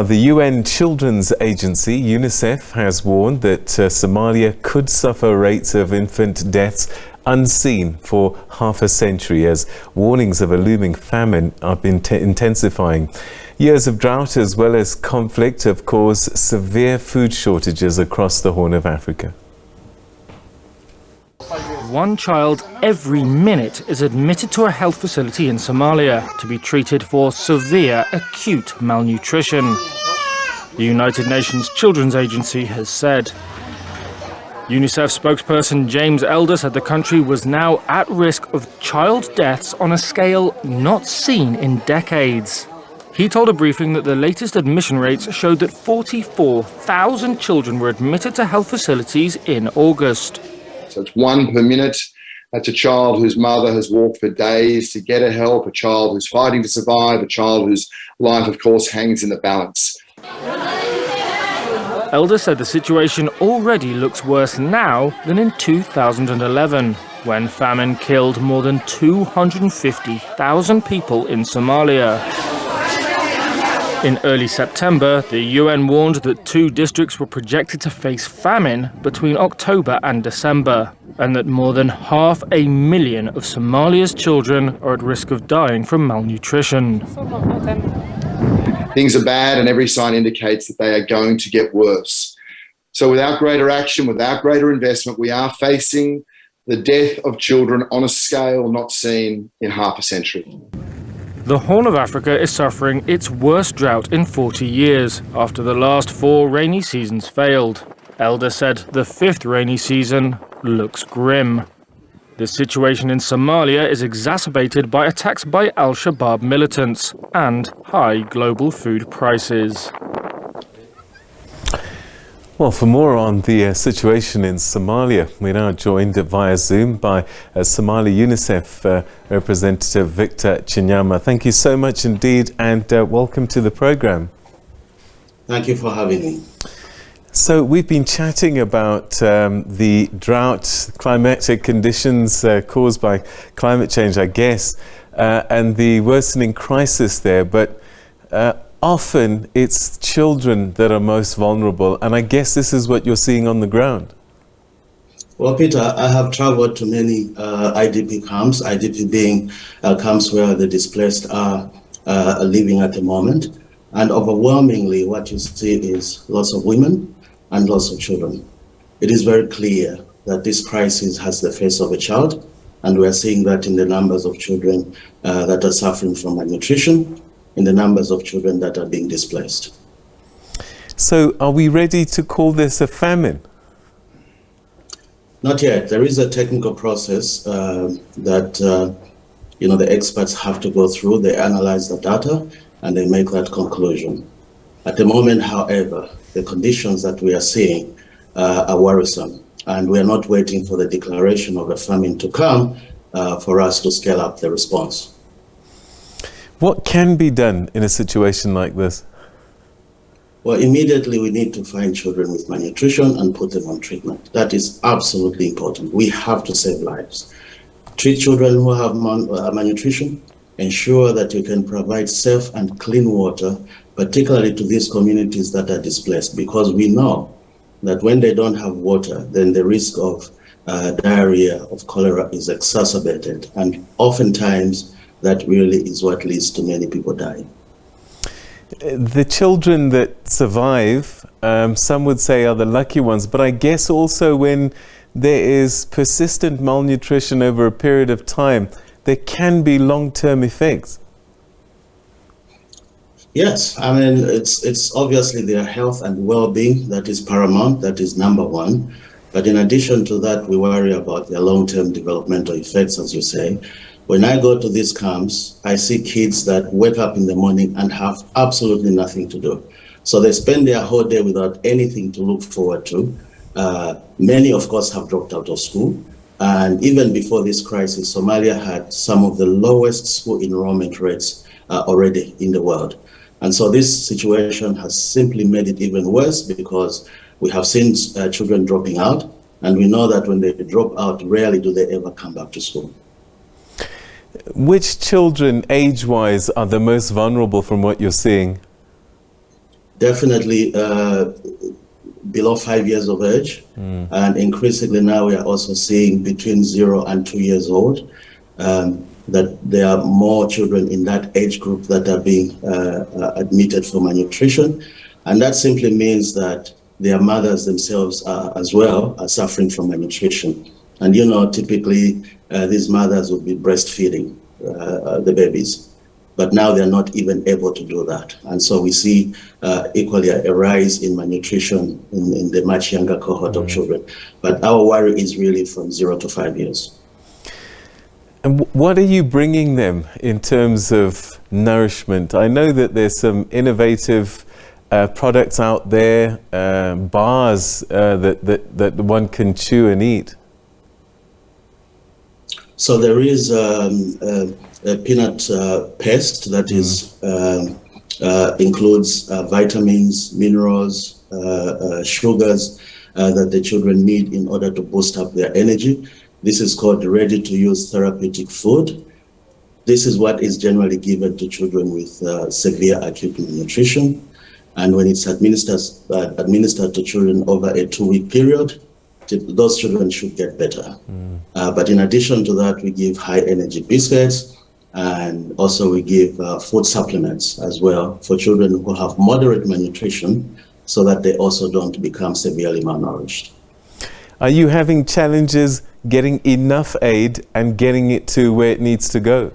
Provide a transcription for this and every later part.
The UN Children's Agency, UNICEF, has warned that Somalia could suffer rates of infant deaths unseen for half a century as warnings of a looming famine are intensifying. Years of drought as well as conflict have caused severe food shortages across the Horn of Africa. One child every minute is admitted to a health facility in Somalia to be treated for severe acute malnutrition, the United Nations Children's Agency has said. UNICEF spokesperson James Elder said the country was now at risk of child deaths on a scale not seen in decades. He told a briefing that the latest admission rates showed that 44,000 children were admitted to health facilities in August. So it's 1 per minute. That's a child whose mother has walked for days to get her help, a child who's fighting to survive, a child whose life, of course, hangs in the balance. Elder said the situation already looks worse now than in 2011, when famine killed more than 250,000 people in Somalia. In early September, the UN warned that 2 districts were projected to face famine between October and December, and that more than 500,000 of Somalia's children are at risk of dying from malnutrition. Things are bad and every sign indicates that they are going to get worse. So without greater action, without greater investment, we are facing the death of children on a scale not seen in half a century. The Horn of Africa is suffering its worst drought in 40 years after the last 4 rainy seasons failed. Elder said the 5th rainy season looks grim. The situation in Somalia is exacerbated by attacks by Al-Shabaab militants and high global food prices. Well, for more on the situation in Somalia, we're now joined via Zoom by Somalia UNICEF representative Victor Chinyama. Thank you so much indeed, and welcome to the program. Thank you for having me. So we've been chatting about the drought, climatic conditions caused by climate change, I guess, and the worsening crisis there, but often it's children that are most vulnerable, and I guess this is what you're seeing on the ground. Well, Peter, I have traveled to many IDP camps, IDP being camps where the displaced are living at the moment, and overwhelmingly what you see is lots of women and lots of children. It is very clear that this crisis has the face of a child, and we are seeing that in the numbers of children that are suffering from malnutrition, in the numbers of children that are being displaced. So are we ready to call this a famine? Not yet. There is a technical process that the experts have to go through. They analyze the data and they make that conclusion. At the moment, however, the conditions that we are seeing are worrisome, and we are not waiting for the declaration of a famine to come for us to scale up the response. What can be done in a situation like this? Well, immediately we need to find children with malnutrition and put them on treatment. That is absolutely important. We have to save lives. Treat children who have malnutrition, ensure that you can provide safe and clean water, particularly to these communities that are displaced, because we know that when they don't have water, then the risk of diarrhea, of cholera is exacerbated. And oftentimes, that really is what leads to many people dying. The children that survive, some would say are the lucky ones, but I guess also when there is persistent malnutrition over a period of time, there can be long-term effects. Yes, I mean, it's obviously their health and well-being that is paramount, that is number one. But in addition to that, we worry about their long-term developmental effects, as you say. When I go to these camps, I see kids that wake up in the morning and have absolutely nothing to do. So they spend their whole day without anything to look forward to. Many, of course, have dropped out of school. And even before this crisis, Somalia had some of the lowest school enrollment rates already in the world. And so this situation has simply made it even worse because we have seen children dropping out. And we know that when they drop out, rarely do they ever come back to school. Which children, age-wise, are the most vulnerable from what you're seeing? Definitely below 5 years of age. And increasingly now we are also seeing between 0 and 2 years old, that there are more children in that age group that are being admitted for malnutrition. And that simply means that their mothers themselves as well are suffering from malnutrition. And typically these mothers will be breastfeeding the babies, but now they're not even able to do that. And so we see equally a rise in malnutrition in the much younger cohort of children. But our worry is really from 0 to 5 years. And what are you bringing them in terms of nourishment? I know that there's some innovative products out there, bars that one can chew and eat. So there is a peanut paste that is includes vitamins, minerals, sugars that the children need in order to boost up their energy. This is called ready-to-use therapeutic food. This is what is generally given to children with severe acute malnutrition. And when it's administered to children over a 2-week period, those children should get better. But in addition to that, we give high-energy biscuits, and also we give food supplements as well for children who have moderate malnutrition, so that they also don't become severely malnourished. Are you having challenges getting enough aid and getting it to where it needs to go?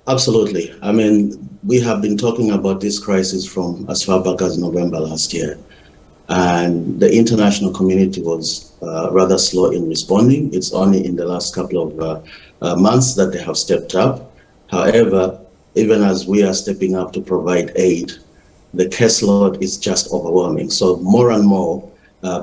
Absolutely. I mean, we have been talking about this crisis from as far back as November last year. And the international community was rather slow in responding. It's only in the last couple of months that they have stepped up. However, even as we are stepping up to provide aid, the caseload is just overwhelming. So more and more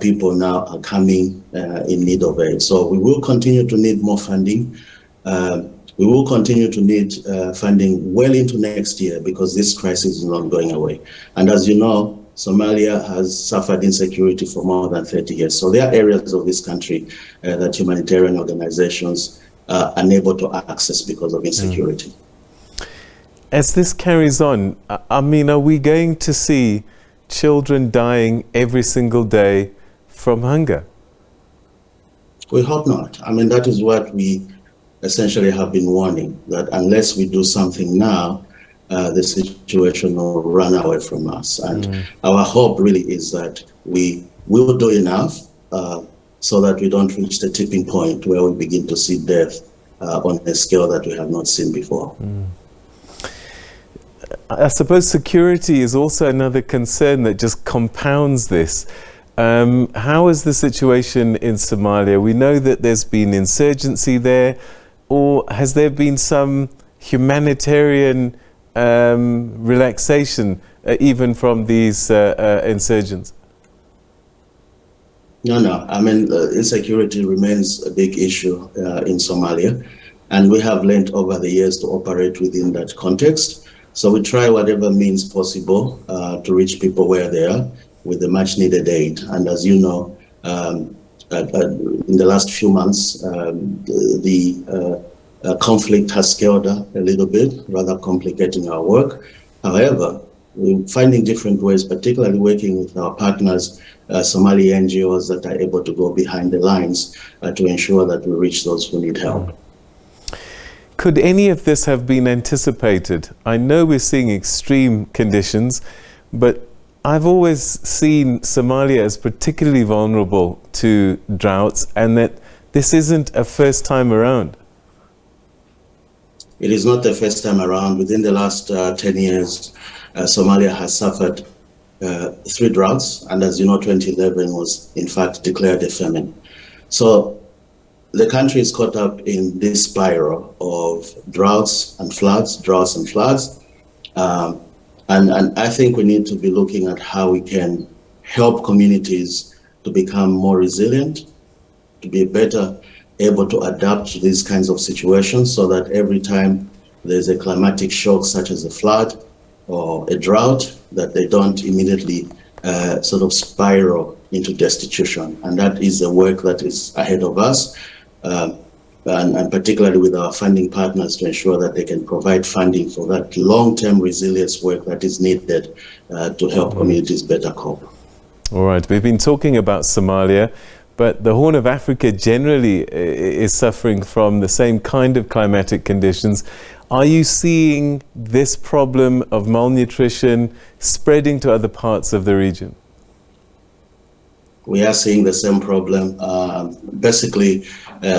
people now are coming in need of aid. So we will continue to need more funding. We will continue to need funding well into next year, because this crisis is not going away. And as you know, Somalia has suffered insecurity for more than 30 years. So there are areas of this country that humanitarian organizations are unable to access because of insecurity. As this carries on, I mean, are we going to see children dying every single day from hunger? We hope not. I mean, that is what we essentially have been warning, that unless we do something now, the situation will run away from us. And our hope really is that we will do enough so that we don't reach the tipping point where we begin to see death on a scale that we have not seen before. I suppose security is also another concern that just compounds this. How is the situation in Somalia? We know that there's been insurgency there, or has there been some humanitarian relaxation even from these insurgents? No. I mean, insecurity remains a big issue in Somalia, and we have learned over the years to operate within that context. So we try whatever means possible to reach people where they are with the much needed aid. And as you know, in the last few months, the conflict has scaled up a little bit, rather complicating our work. However, we're finding different ways, particularly working with our partners, Somali NGOs that are able to go behind the lines to ensure that we reach those who need help. Could any of this have been anticipated? I know we're seeing extreme conditions, but I've always seen Somalia as particularly vulnerable to droughts, and that this isn't a first time around. It is not the first time around. Within the last 10 years, Somalia has suffered 3 droughts, and as you know, 2011 was in fact declared a famine. So the country is caught up in this spiral of droughts and floods. And I think we need to be looking at how we can help communities to become more resilient, to be better able to adapt to these kinds of situations, so that every time there's a climatic shock such as a flood or a drought, that they don't immediately sort of spiral into destitution. And that is the work that is ahead of us. and particularly with our funding partners to ensure that they can provide funding for that long-term resilience work that is needed to help communities better cope. All right, we've been talking about Somalia, but the Horn of Africa generally is suffering from the same kind of climatic conditions. Are you seeing this problem of malnutrition spreading to other parts of the region? We are seeing the same problem. Basically,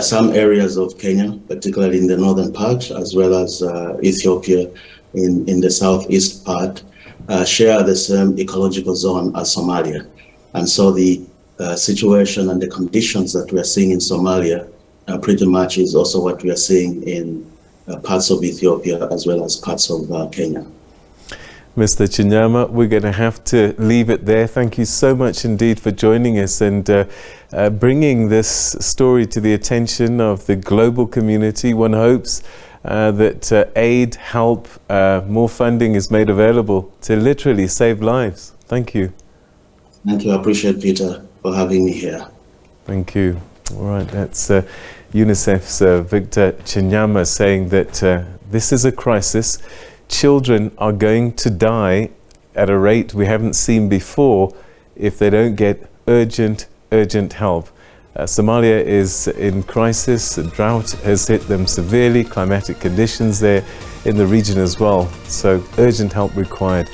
some areas of Kenya, particularly in the northern part, as well as Ethiopia in the southeast part, share the same ecological zone as Somalia. And so the situation and the conditions that we are seeing in Somalia pretty much is also what we are seeing in parts of Ethiopia as well as parts of Kenya. Mr. Chinyama, we're going to have to leave it there. Thank you so much indeed for joining us and bringing this story to the attention of the global community. One hopes that aid, help, more funding is made available to literally save lives. Thank you. Thank you. I appreciate Peter for having me here. Thank you. All right, that's UNICEF's Victor Chinyama saying that this is a crisis. Children are going to die at a rate we haven't seen before if they don't get urgent help. Somalia is in crisis. A drought has hit them severely, climatic conditions there in the region as well. So urgent help required.